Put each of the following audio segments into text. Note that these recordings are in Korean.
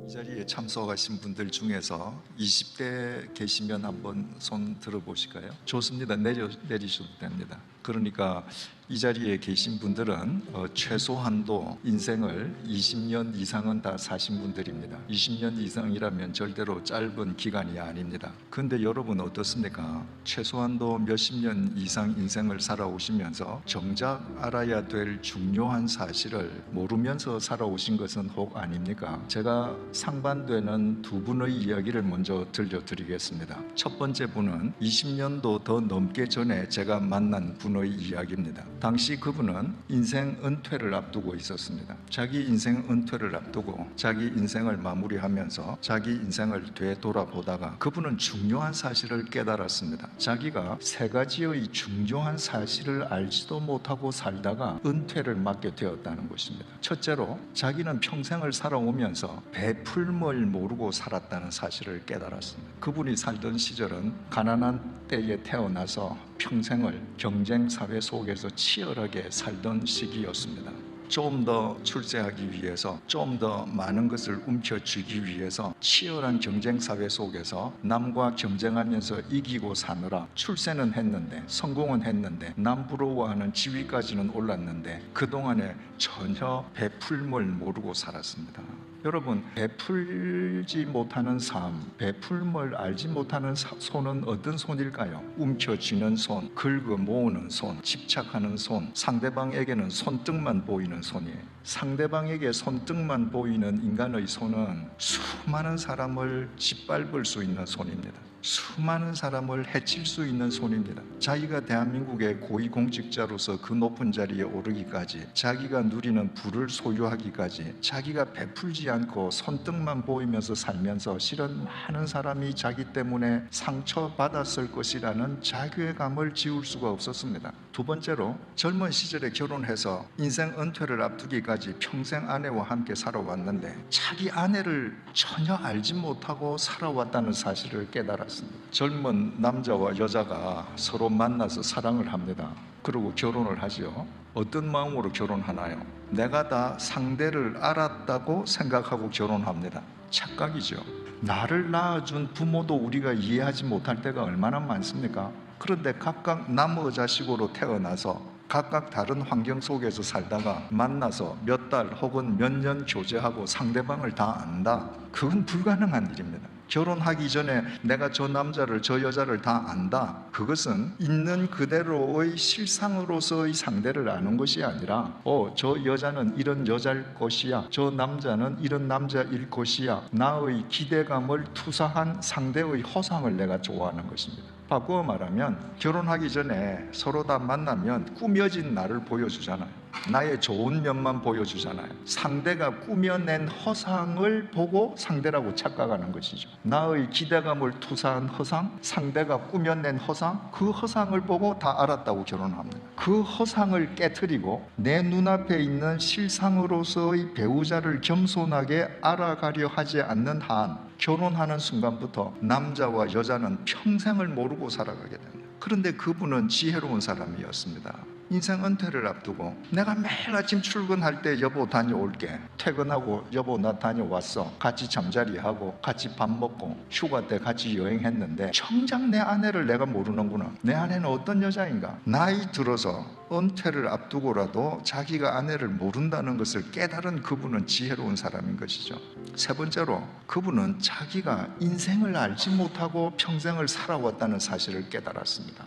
이 자리에 참석하신 분들 중에서 20대 계시면 한번 손 들어보실까요? 좋습니다. 내리셔도 됩니다. 그러니까 이 자리에 계신 분들은 최소한도 인생을 20년 이상은 다 사신 분들입니다. 20년 이상이라면 절대로 짧은 기간이 아닙니다. 근데 여러분 어떻습니까? 최소한도 몇십 년 이상 인생을 살아오시면서 정작 알아야 될 중요한 사실을 모르면서 살아오신 것은 혹 아닙니까? 제가 상반되는 두 분의 이야기를 먼저 들려드리겠습니다. 첫 번째 분은 20년도 더 넘게 전에 제가 만난 분의 이야기입니다. 당시 그분은 인생 은퇴를 앞두고 있었습니다. 자기 인생 은퇴를 앞두고 자기 인생을 마무리하면서 자기 인생을 되돌아보다가 그분은 중요한 사실을 깨달았습니다. 자기가 세 가지의 중요한 사실을 알지도 못하고 살다가 은퇴를 맞게 되었다는 것입니다. 첫째로 자기는 평생을 살아오면서 베풀물 모르고 살았다는 사실을 깨달았습니다. 그분이 살던 시절은 가난한 때에 태어나서 평생을 경쟁 사회 속에서 치열하게 살던 시기였습니다. 좀 더 출세하기 위해서 좀 더 많은 것을 움켜쥐기 위해서 치열한 경쟁 사회 속에서 남과 경쟁하면서 이기고 사느라 출세는 했는데 성공은 했는데 남 부러워하는 지위까지는 올랐는데 그동안에 전혀 베풀물 모르고 살았습니다. 여러분, 베풀지 못하는 삶, 베풀물 알지 못하는 손은 어떤 손일까요? 움켜쥐는 손, 긁어 모으는 손, 집착하는 손, 상대방에게는 손등만 보이는 손이에요. 상대방에게 손등만 보이는 인간의 손은 수많은 사람을 짓밟을 수 있는 손입니다. 수많은 사람을 해칠 수 있는 손입니다. 자기가 대한민국의 고위공직자로서 그 높은 자리에 오르기까지, 자기가 누리는 부를 소유하기까지 자기가 베풀지 않고 손등만 보이면서 살면서 실은 많은 사람이 자기 때문에 상처받았을 것이라는 자괴감을 지울 수가 없었습니다. 두 번째로 젊은 시절에 결혼해서 인생 은퇴를 앞두기까지 평생 아내와 함께 살아왔는데 자기 아내를 전혀 알지 못하고 살아왔다는 사실을 깨달았습니다. 젊은 남자와 여자가 서로 만나서 사랑을 합니다. 그리고 결혼을 하죠. 어떤 마음으로 결혼하나요? 내가 다 상대를 알았다고 생각하고 결혼합니다. 착각이죠. 나를 낳아준 부모도 우리가 이해하지 못할 때가 얼마나 많습니까? 그런데 각각 남의 자식으로 태어나서 각각 다른 환경 속에서 살다가 만나서 몇 달 혹은 몇 년 교제하고 상대방을 다 안다? 그건 불가능한 일입니다. 결혼하기 전에 내가 저 남자를 저 여자를 다 안다? 그것은 있는 그대로의 실상으로서의 상대를 아는 것이 아니라 저 여자는 이런 여자일 것이야, 저 남자는 이런 남자일 것이야, 나의 기대감을 투사한 상대의 허상을 내가 좋아하는 것입니다. 바꾸어 말하면 결혼하기 전에 서로 다 만나면 꾸며진 나를 보여주잖아요. 나의 좋은 면만 보여주잖아요. 상대가 꾸며낸 허상을 보고 상대라고 착각하는 것이죠. 나의 기대감을 투사한 허상, 상대가 꾸며낸 허상, 그 허상을 보고 다 알았다고 결혼합니다. 그 허상을 깨트리고 내 눈앞에 있는 실상으로서의 배우자를 겸손하게 알아가려 하지 않는 한 결혼하는 순간부터 남자와 여자는 평생을 모르고 살아가게 됩니다. 그런데 그분은 지혜로운 사람이었습니다. 인생 은퇴를 앞두고 내가 매일 아침 출근할 때 여보 다녀올게, 퇴근하고 여보 나 다녀왔어, 같이 잠자리하고 같이 밥 먹고 휴가 때 같이 여행했는데 정작 내 아내를 내가 모르는구나. 내 아내는 어떤 여자인가? 나이 들어서 은퇴를 앞두고라도 자기가 아내를 모른다는 것을 깨달은 그분은 지혜로운 사람인 것이죠. 세 번째로 그분은 자기가 인생을 알지 못하고 평생을 살아왔다는 사실을 깨달았습니다.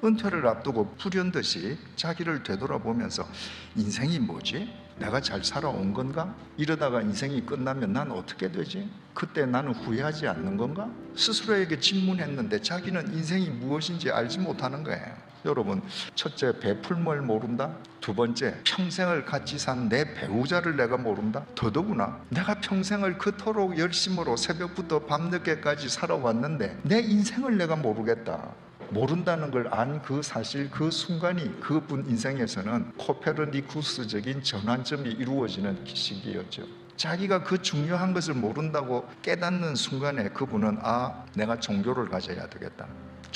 은퇴를 앞두고 불현듯이 자기를 되돌아보면서 인생이 뭐지? 내가 잘 살아온 건가? 이러다가 인생이 끝나면 난 어떻게 되지? 그때 나는 후회하지 않는 건가? 스스로에게 질문했는데 자기는 인생이 무엇인지 알지 못하는 거예요. 여러분, 첫째, 베풀물 모른다. 두 번째, 평생을 같이 산 내 배우자를 내가 모른다. 더더구나 내가 평생을 그토록 열심으로 새벽부터 밤늦게까지 살아왔는데 내 인생을 내가 모르겠다. 모른다는 걸 안 그 사실, 그 순간이 그분 인생에서는 코페르니쿠스적인 전환점이 이루어지는 시기였죠. 자기가 그 중요한 것을 모른다고 깨닫는 순간에 그분은 내가 종교를 가져야 되겠다.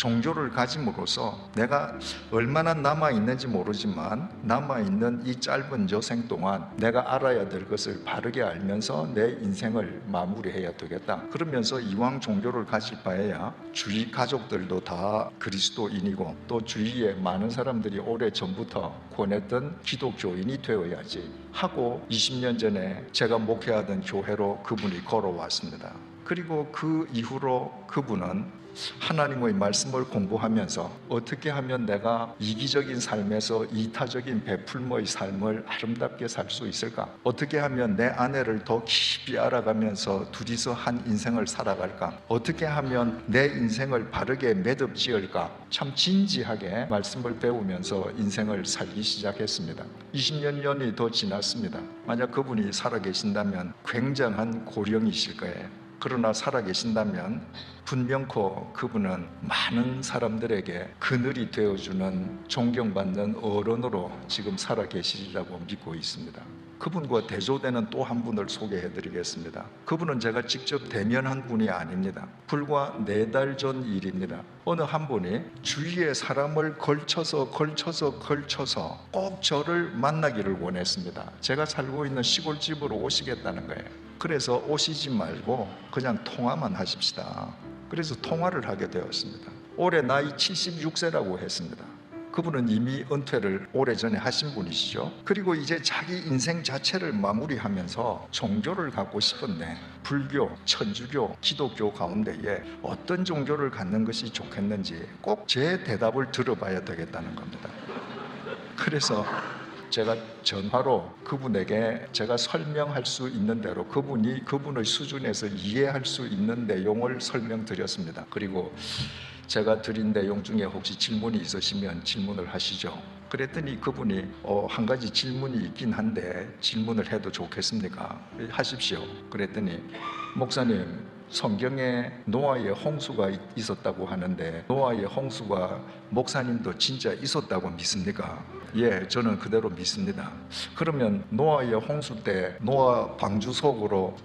종교를 가짐으로써 내가 얼마나 남아있는지 모르지만 남아있는 이 짧은 여생 동안 내가 알아야 될 것을 바르게 알면서 내 인생을 마무리해야 되겠다. 그러면서 이왕 종교를 가질 바에야 주위 가족들도 다 그리스도인이고 또 주위에 많은 사람들이 오래전부터 권했던 기독교인이 되어야지 하고 20년 전에 제가 목회하던 교회로 그분이 걸어왔습니다. 그리고 그 이후로 그분은 하나님의 말씀을 공부하면서 어떻게 하면 내가 이기적인 삶에서 이타적인 베풀모의 삶을 아름답게 살 수 있을까? 어떻게 하면 내 아내를 더 깊이 알아가면서 둘이서 한 인생을 살아갈까? 어떻게 하면 내 인생을 바르게 매듭 지을까? 참 진지하게 말씀을 배우면서 인생을 살기 시작했습니다. 20년이 더 지났습니다. 만약 그분이 살아계신다면 굉장한 고령이실 거예요. 그러나 살아계신다면 분명코 그분은 많은 사람들에게 그늘이 되어주는 존경받는 어른으로 지금 살아계시리라고 믿고 있습니다. 그분과 대조되는 또 한 분을 소개해드리겠습니다. 그분은 제가 직접 대면한 분이 아닙니다. 불과 4달 전 일입니다. 어느 한 분이 주위의 사람을 걸쳐서 꼭 저를 만나기를 원했습니다. 제가 살고 있는 시골집으로 오시겠다는 거예요. 그래서 오시지 말고 그냥 통화만 하십시다. 그래서 통화를 하게 되었습니다. 올해 나이 76세라고 했습니다. 그분은 이미 은퇴를 오래전에 하신 분이시죠. 그리고 이제 자기 인생 자체를 마무리하면서 종교를 갖고 싶은데 불교, 천주교, 기독교 가운데에 어떤 종교를 갖는 것이 좋겠는지 꼭 제 대답을 들어봐야 되겠다는 겁니다. 그래서 제가 전화로 그분에게 제가 설명할 수 있는 대로 그분의 수준에서 이해할 수 있는 내용을 설명드렸습니다. 그리고 제가 드린 내용 중에 혹시 질문이 있으시면 질문을 하시죠. 그랬더니 그분이 한 가지 질문이 있긴 한데 질문을 해도 좋겠습니까? 하십시오. 그랬더니 목사님, 성경에 노아의 홍수가 있었다고 하는데 노아의 홍수가 목사님도 진짜 있었다고 믿습니까? 예, 저는 그대로 믿습니다. 그러면 노아의 홍수 때 노아 방주 속으로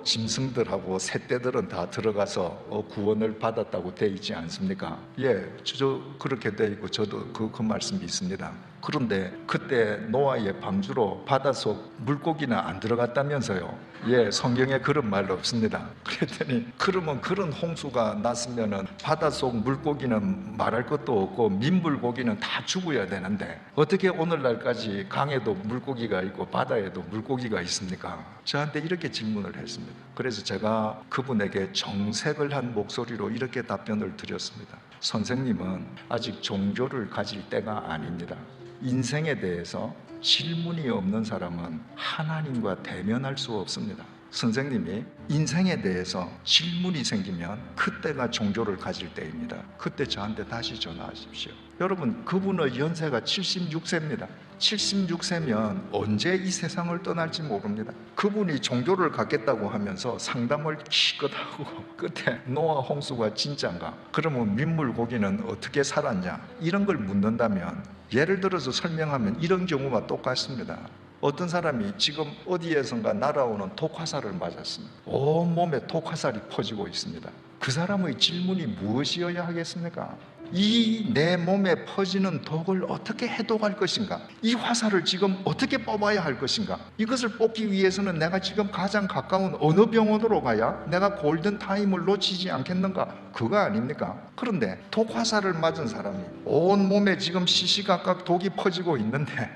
짐승들하고 새떼들은 다 들어가서 구원을 받았다고 돼 있지 않습니까? 예, 저 그렇게 돼 있고 저도 그 말씀 믿습니다. 그런데 그때 노아의 방주로 바닷속 물고기는 안 들어갔다면서요? 예, 성경에 그런 말 없습니다. 그랬더니 그러면 그런 홍수가 났으면은 바닷속 물고기는 말할 것도 없고 민물고기는 다 죽어야 되는데 어떻게 오늘날까지 강에도 물고기가 있고 바다에도 물고기가 있습니까? 저한테 이렇게 질문을 했습니다. 그래서 제가 그분에게 정색을 한 목소리로 이렇게 답변을 드렸습니다. 선생님은 아직 종교를 가질 때가 아닙니다. 인생에 대해서 질문이 없는 사람은 하나님과 대면할 수 없습니다. 선생님이 인생에 대해서 질문이 생기면 그때가 종교를 가질 때입니다. 그때 저한테 다시 전화하십시오. 여러분, 그분의 연세가 76세입니다. 76세면 언제 이 세상을 떠날지 모릅니다. 그분이 종교를 갖겠다고 하면서 상담을 기껏 하고 끝에 노아 홍수가 진짜인가? 그러면 민물고기는 어떻게 살았냐? 이런 걸 묻는다면 예를 들어서 설명하면 이런 경우가 똑같습니다. 어떤 사람이 지금 어디에선가 날아오는 독화살을 맞았습니다. 온몸에 독화살이 퍼지고 있습니다. 그 사람의 질문이 무엇이어야 하겠습니까? 이 내 몸에 퍼지는 독을 어떻게 해독할 것인가? 이 화살을 지금 어떻게 뽑아야 할 것인가? 이것을 뽑기 위해서는 내가 지금 가장 가까운 어느 병원으로 가야 내가 골든타임을 놓치지 않겠는가? 그거 아닙니까? 그런데 독화살을 맞은 사람이 온몸에 지금 시시각각 독이 퍼지고 있는데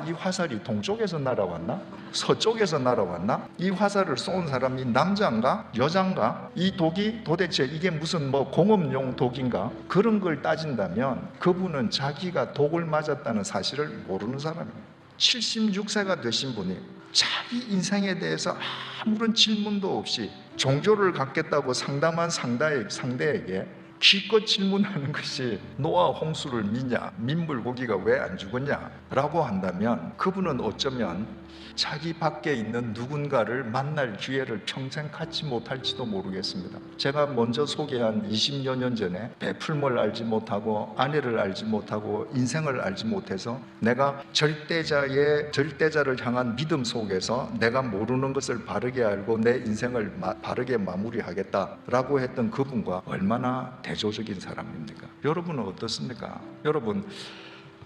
이 화살이 동쪽에서 날아왔나? 서쪽에서 날아왔나? 이 화살을 쏜 사람이 남자인가? 여자인가? 이 독이 도대체 이게 무슨 공업용 독인가? 그런 걸 따진다면 그분은 자기가 독을 맞았다는 사실을 모르는 사람입니다. 76세가 되신 분이 자기 인생에 대해서 아무런 질문도 없이 종교를 갖겠다고 상담한 상대에게 기껏 질문하는 것이 노아 홍수를 믿냐? 민물고기가 왜 안 죽었냐? 라고 한다면 그분은 어쩌면 자기 밖에 있는 누군가를 만날 기회를 평생 갖지 못할지도 모르겠습니다. 제가 먼저 소개한 20여 년 전에 베풀모를 알지 못하고 아내를 알지 못하고 인생을 알지 못해서 내가 절대자를 향한 믿음 속에서 내가 모르는 것을 바르게 알고 내 인생을 바르게 마무리하겠다라고 했던 그분과 얼마나 대조적인 사람입니까? 여러분은 어떻습니까? 여러분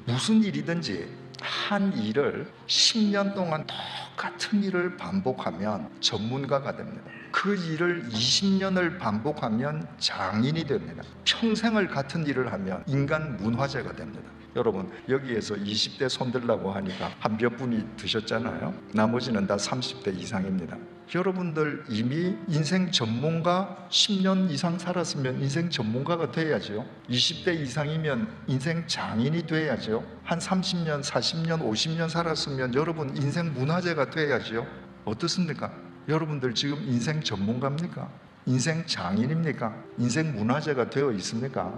무슨 일이든지 한 일을 10년 동안 똑같은 일을 반복하면 전문가가 됩니다. 그 일을 20년을 반복하면 장인이 됩니다. 평생을 같은 일을 하면 인간 문화재가 됩니다. 여러분 여기에서 20대 손들라고 하니까 한 몇 분이 드셨잖아요. 나머지는 다 30대 이상입니다. 여러분들 이미 인생 전문가 10년 이상 살았으면 인생 전문가가 돼야죠. 20대 이상이면 인생 장인이 돼야죠. 한 30년, 40년, 50년 살았으면 여러분 인생 문화재가 돼야죠. 어떻습니까? 여러분들 지금 인생 전문가입니까? 인생 장인입니까? 인생 문화재가 되어 있습니까?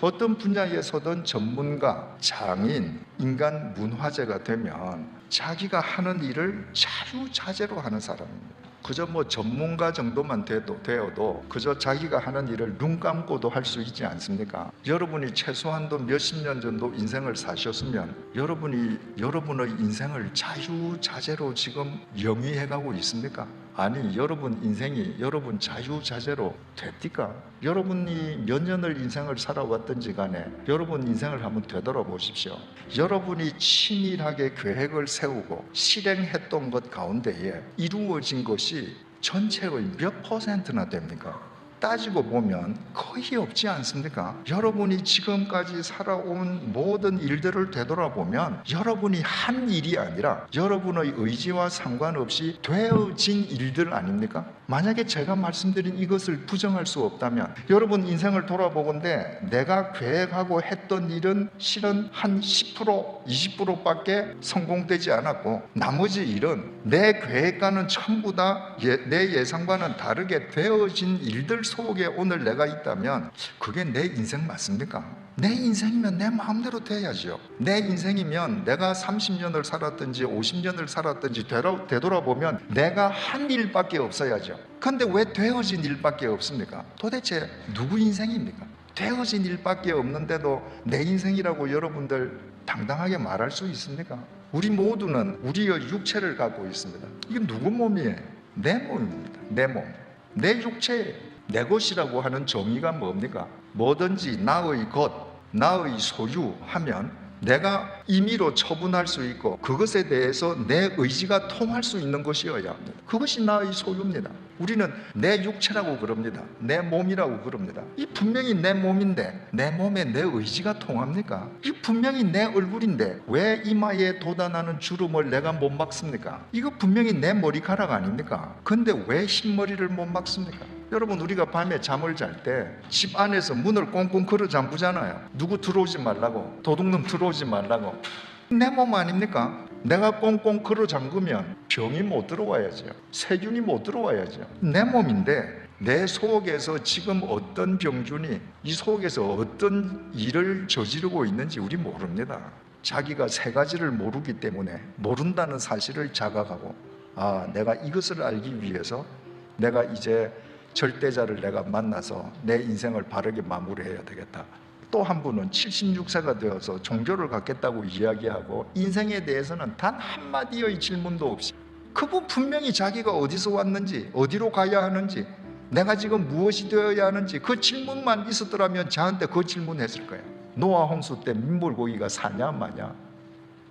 어떤 분야에서든 전문가, 장인, 인간 문화재가 되면 자기가 하는 일을 자유자재로 하는 사람입니다. 그저 전문가 정도만 되어도 그저 자기가 하는 일을 눈 감고도 할 수 있지 않습니까? 여러분이 최소한도 몇십 년 정도 인생을 사셨으면 여러분의 인생을 자유자재로 지금 영위해가고 있습니까? 아니 여러분 인생이 여러분 자유자재로 됩니까? 여러분이 몇 년을 인생을 살아왔든지 간에 여러분 인생을 한번 되돌아보십시오. 여러분이 치밀하게 계획을 세우고 실행했던 것 가운데에 이루어진 것이 전체의 몇 퍼센트나 됩니까? 따지고 보면 거의 없지 않습니까? 여러분이 지금까지 살아온 모든 일들을 되돌아보면 여러분이 한 일이 아니라 여러분의 의지와 상관없이 되어진 일들 아닙니까? 만약에 제가 말씀드린 이것을 부정할 수 없다면 여러분 인생을 돌아보건대 내가 계획하고 했던 일은 실은 한 10%, 20%밖에 성공되지 않았고 나머지 일은 내 계획과는 전부 다 내 예상과는 다르게 되어진 일들 속에 오늘 내가 있다면 그게 내 인생 맞습니까? 내 인생이면 내 마음대로 돼야죠. 내 인생이면 내가 30년을 살았든지 50년을 살았든지 되돌아보면 내가 한 일밖에 없어야죠. 그런데 왜 되어진 일밖에 없습니까? 도대체 누구 인생입니까? 되어진 일밖에 없는데도 내 인생이라고 여러분들 당당하게 말할 수 있습니까? 우리 모두는 우리의 육체를 갖고 있습니다. 이게 누구 몸이에요? 내 몸입니다. 내 몸, 내 육체예요. 내 것이라고 하는 정의가 뭡니까? 뭐든지 나의 것, 나의 소유하면 내가 임의로 처분할 수 있고 그것에 대해서 내 의지가 통할 수 있는 것이어야 합니다. 그것이 나의 소유입니다. 우리는 내 육체라고 그럽니다. 내 몸이라고 그럽니다. 이 분명히 내 몸인데 내 몸에 내 의지가 통합니까? 이 분명히 내 얼굴인데 왜 이마에 돋아나는 주름을 내가 못 막습니까? 이거 분명히 내 머리카락 아닙니까? 근데 왜 흰머리를 못 막습니까? 여러분 우리가 밤에 잠을 잘 때 집 안에서 문을 꽁꽁 걸어 잠그잖아요. 누구 들어오지 말라고, 도둑놈 들어오지 말라고. 내 몸 아닙니까? 내가 꽁꽁 걸어 잠그면 병이 못 들어와야죠. 세균이 못 들어와야죠. 내 몸인데 내 속에서 지금 어떤 병균이 이 속에서 어떤 일을 저지르고 있는지 우리 모릅니다. 자기가 세 가지를 모르기 때문에 모른다는 사실을 자각하고 내가 이것을 알기 위해서 내가 이제 절대자를 내가 만나서 내 인생을 바르게 마무리해야 되겠다. 또 한 분은 76세가 되어서 종교를 갖겠다고 이야기하고 인생에 대해서는 단 한마디의 질문도 없이 그분 분명히 자기가 어디서 왔는지 어디로 가야 하는지 내가 지금 무엇이 되어야 하는지 그 질문만 있었더라면 저한테 그 질문했을 거예요. 노아 홍수 때 민물고기가 사냐 마냐.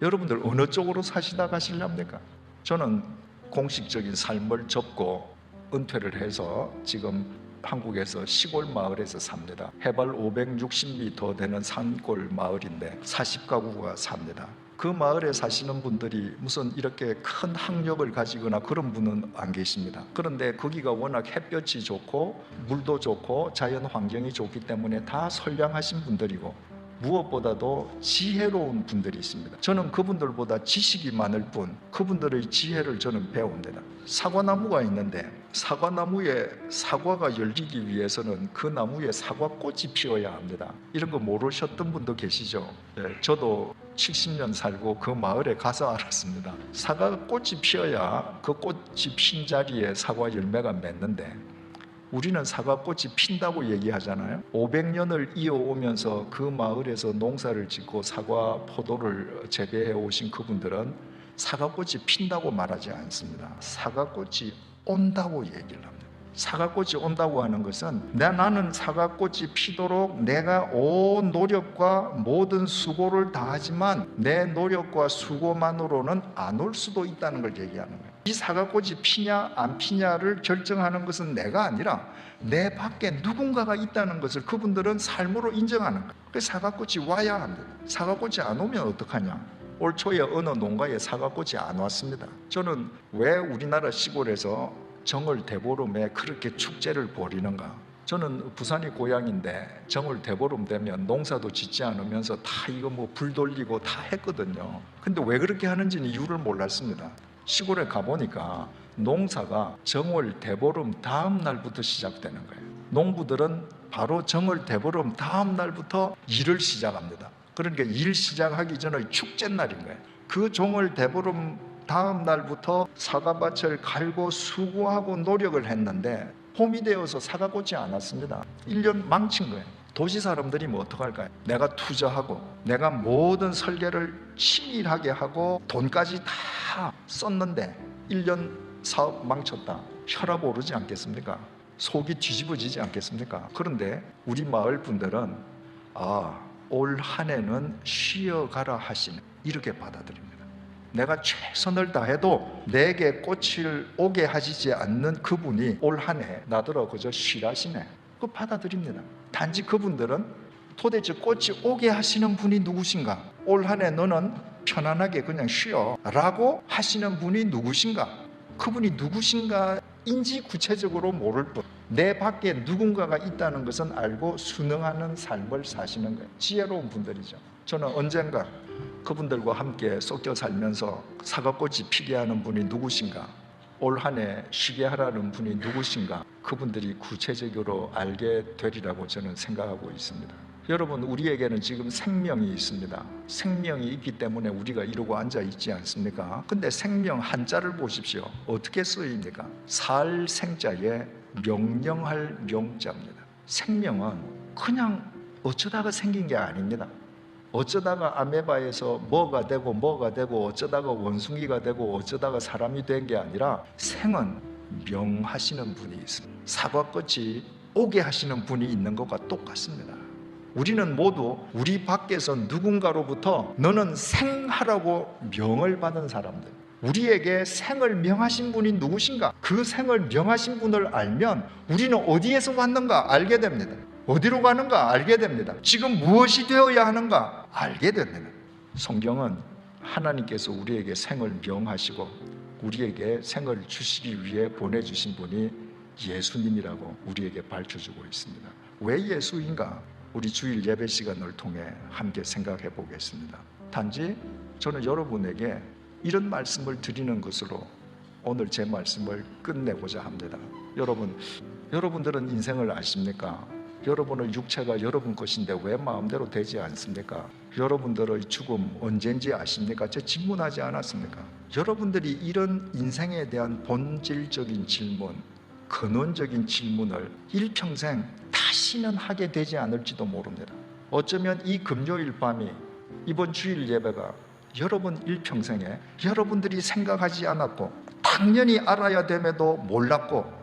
여러분들 어느 쪽으로 사시다 가시렵니까? 저는 공식적인 삶을 접고 은퇴를 해서 지금 한국에서 시골 마을에서 삽니다. 해발 560m 되는 산골 마을인데 40가구가 삽니다. 그 마을에 사시는 분들이 무슨 이렇게 큰 학력을 가지거나 그런 분은 안 계십니다. 그런데 거기가 워낙 햇볕이 좋고 물도 좋고 자연 환경이 좋기 때문에 다 선량하신 분들이고 무엇보다도 지혜로운 분들이 있습니다. 저는 그분들보다 지식이 많을 뿐 그분들의 지혜를 저는 배웁니다. 사과나무가 있는데 사과나무에 사과가 열리기 위해서는 그 나무에 사과꽃이 피어야 합니다. 이런 거 모르셨던 분도 계시죠? 저도 70년 살고 그 마을에 가서 알았습니다. 사과꽃이 피어야 그 꽃이 핀 자리에 사과 열매가 맺는데 우리는 사과꽃이 핀다고 얘기하잖아요. 500년을 이어오면서 그 마을에서 농사를 짓고 사과, 포도를 재배해 오신 그분들은 사과꽃이 핀다고 말하지 않습니다. 사과꽃이 온다고 얘기를 합니다. 사과꽃이 온다고 하는 것은 나는 사과꽃이 피도록 내가 온 노력과 모든 수고를 다하지만 내 노력과 수고만으로는 안 올 수도 있다는 걸 얘기하는 거예요. 이 사과꽃이 피냐 안 피냐를 결정하는 것은 내가 아니라 내 밖에 누군가가 있다는 것을 그분들은 삶으로 인정하는 거예요. 그래서 사과꽃이 와야 합니다. 사과꽃이 안 오면 어떡하냐? 올 초에 어느 농가에 사과꽃이 안 왔습니다. 저는 왜 우리나라 시골에서 정월 대보름에 그렇게 축제를 벌이는가? 저는 부산이 고향인데 정월 대보름 되면 농사도 짓지 않으면서 다 이거 뭐 불 돌리고 다 했거든요. 근데 왜 그렇게 하는지는 이유를 몰랐습니다. 시골에 가보니까 농사가 정월 대보름 다음 날부터 시작되는 거예요. 농부들은 바로 정월 대보름 다음 날부터 일을 시작합니다. 그러니까 일 시작하기 전에 축제 날인 거예요. 그 정월 대보름 다음 날부터 사과밭을 갈고 수고하고 노력을 했는데 봄이 되어서 사과꽃이 안 왔습니다. 1년 망친 거예요. 도시 사람들이 뭐 어떡할까요? 내가 투자하고 내가 모든 설계를 치밀하게 하고 돈까지 다 썼는데 1년 사업 망쳤다. 혈압 오르지 않겠습니까? 속이 뒤집어지지 않겠습니까? 그런데 우리 마을 분들은 올 한 해는 쉬어가라 하시네, 이렇게 받아들입니다. 내가 최선을 다해도 내게 꽃을 오게 하시지 않는 그분이 올 한 해 나더러 그저 쉬라시네, 그거 받아들입니다. 단지 그분들은 도대체 꽃이 오게 하시는 분이 누구신가? 올 한 해 너는 편안하게 그냥 쉬어 라고 하시는 분이 누구신가? 그분이 누구신가인지 구체적으로 모를 뿐 내 밖에 누군가가 있다는 것은 알고 순응하는 삶을 사시는 거예요. 지혜로운 분들이죠. 저는 언젠가 그분들과 함께 섞여 살면서 사과꽃이 피게 하는 분이 누구신가, 올 한 해 쉬게 하라는 분이 누구신가, 그분들이 구체적으로 알게 되리라고 저는 생각하고 있습니다. 여러분, 우리에게는 지금 생명이 있습니다. 생명이 있기 때문에 우리가 이러고 앉아 있지 않습니까? 근데 생명 한자를 보십시오. 어떻게 쓰입니까? 살 생자에 명령할 명자입니다. 생명은 그냥 어쩌다가 생긴 게 아닙니다. 어쩌다가 아메바에서 뭐가 되고 어쩌다가 원숭이가 되고 어쩌다가 사람이 된 게 아니라 생은 명하시는 분이 있습니다. 사과꽃이 오게 하시는 분이 있는 것과 똑같습니다. 우리는 모두 우리 밖에서 누군가로부터 너는 생하라고 명을 받은 사람들, 우리에게 생을 명하신 분이 누구신가? 그 생을 명하신 분을 알면 우리는 어디에서 왔는가 알게 됩니다. 어디로 가는가 알게 됩니다. 지금 무엇이 되어야 하는가 알게 됩니다. 성경은 하나님께서 우리에게 생을 명하시고 우리에게 생을 주시기 위해 보내주신 분이 예수님이라고 우리에게 밝혀주고 있습니다. 왜 예수인가? 우리 주일 예배 시간을 통해 함께 생각해 보겠습니다. 단지 저는 여러분에게 이런 말씀을 드리는 것으로 오늘 제 말씀을 끝내고자 합니다. 여러분들은 인생을 아십니까? 여러분의 육체가 여러분 것인데 왜 마음대로 되지 않습니까? 여러분들의 죽음 언젠지 아십니까? 제 질문하지 않았습니까? 여러분들이 이런 인생에 대한 본질적인 질문, 근원적인 질문을 일평생 다시는 하게 되지 않을지도 모릅니다. 어쩌면 이 금요일 밤이, 이번 주일 예배가 여러분 일평생에 여러분들이 생각하지 않았고 당연히 알아야 됨에도 몰랐고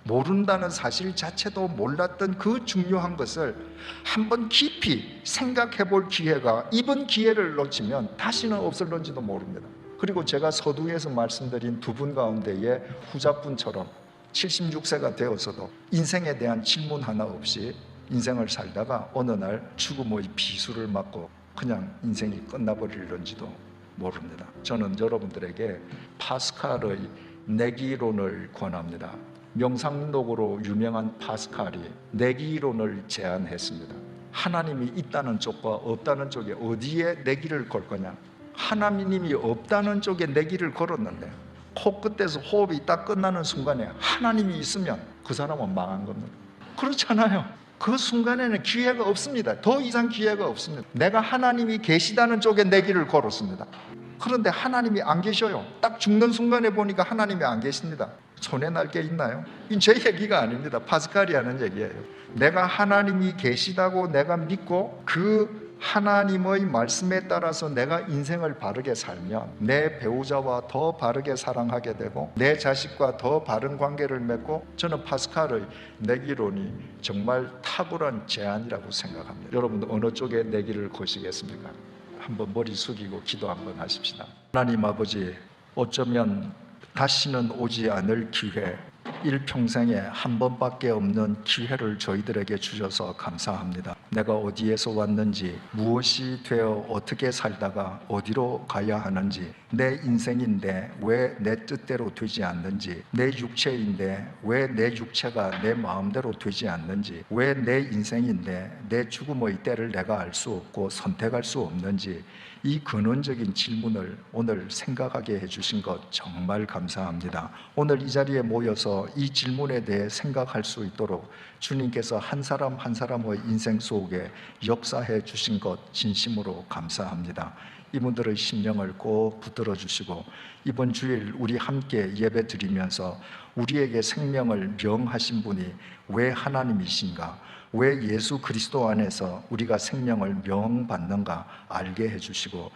모른다는 사실 자체도 몰랐던 그 중요한 것을 한번 깊이 생각해 볼 기회가 이번 기회를 놓치면 다시는 없을런지도 모릅니다. 그리고 제가 서두에서 말씀드린 두 분 가운데의 후자분처럼 76세가 되어서도 인생에 대한 질문 하나 없이 인생을 살다가 어느 날 죽음의 비수를 맞고 그냥 인생이 끝나버릴런지도 모릅니다. 저는 여러분들에게 파스칼의 내기이론을 권합니다. 명상록으로 유명한 파스칼이 내기이론을 제안했습니다. 하나님이 있다는 쪽과 없다는 쪽에 어디에 내기를 걸 거냐? 하나님이 없다는 쪽에 내기를 걸었는데 코끝에서 호흡이 딱 끝나는 순간에 하나님이 있으면 그 사람은 망한 겁니다. 그렇잖아요. 그 순간에는 기회가 없습니다. 더 이상 기회가 없습니다. 내가 하나님이 계시다는 쪽에 내기를 걸었습니다. 그런데 하나님이 안 계셔요. 딱 죽는 순간에 보니까 하나님이 안 계십니다. 손에 날 게 있나요? 이건 제 얘기가 아닙니다. 파스칼이 하는 얘기예요. 내가 하나님이 계시다고 내가 믿고 그 하나님의 말씀에 따라서 내가 인생을 바르게 살면 내 배우자와 더 바르게 사랑하게 되고 내 자식과 더 바른 관계를 맺고, 저는 파스칼의 내기론이 정말 탁월한 제안이라고 생각합니다. 여러분도 어느 쪽에 내기를 거시겠습니까? 한번 머리 숙이고 기도 한번 하십시다. 하나님 아버지, 어쩌면 다시는 오지 않을 기회, 일평생에 한 번밖에 없는 기회를 저희들에게 주셔서 감사합니다. 내가 어디에서 왔는지, 무엇이 되어 어떻게 살다가 어디로 가야 하는지, 내 인생인데 왜 내 뜻대로 되지 않는지, 내 육체인데 왜 내 육체가 내 마음대로 되지 않는지, 왜 내 인생인데 내 죽음의 때를 내가 알 수 없고 선택할 수 없는지, 이 근원적인 질문을 오늘 생각하게 해주신 것 정말 감사합니다. 오늘 이 자리에 모여서 이 질문에 대해 생각할 수 있도록 주님께서 한 사람 한 사람의 인생 속에 역사해 주신 것 진심으로 감사합니다. 이분들의 심령을 꼭 붙들어 주시고, 이번 주일 우리 함께 예배 드리면서 우리에게 생명을 명하신 분이 왜 하나님이신가, 왜 예수 그리스도 안에서 우리가 생명을 명받는가 알게 해주시고,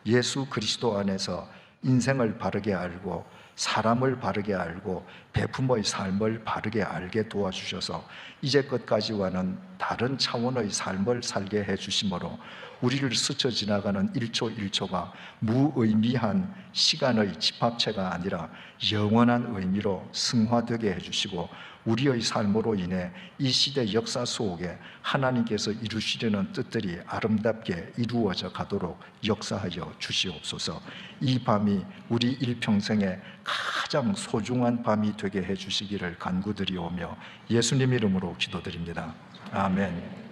예수 그리스도 안에서 인생을 바르게 알고 사람을 바르게 알고 베품의 삶을 바르게 알게 도와주셔서 이제껏까지와는 다른 차원의 삶을 살게 해주심으로 우리를 스쳐 지나가는 1초 1초가 무의미한 시간의 집합체가 아니라 영원한 의미로 승화되게 해주시고, 우리의 삶으로 인해 이 시대 역사 속에 하나님께서 이루시려는 뜻들이 아름답게 이루어져 가도록 역사하여 주시옵소서. 이 밤이 우리 일평생에 가장 소중한 밤이 되게 해주시기를 간구드리오며 예수님 이름으로 기도드립니다. 아멘.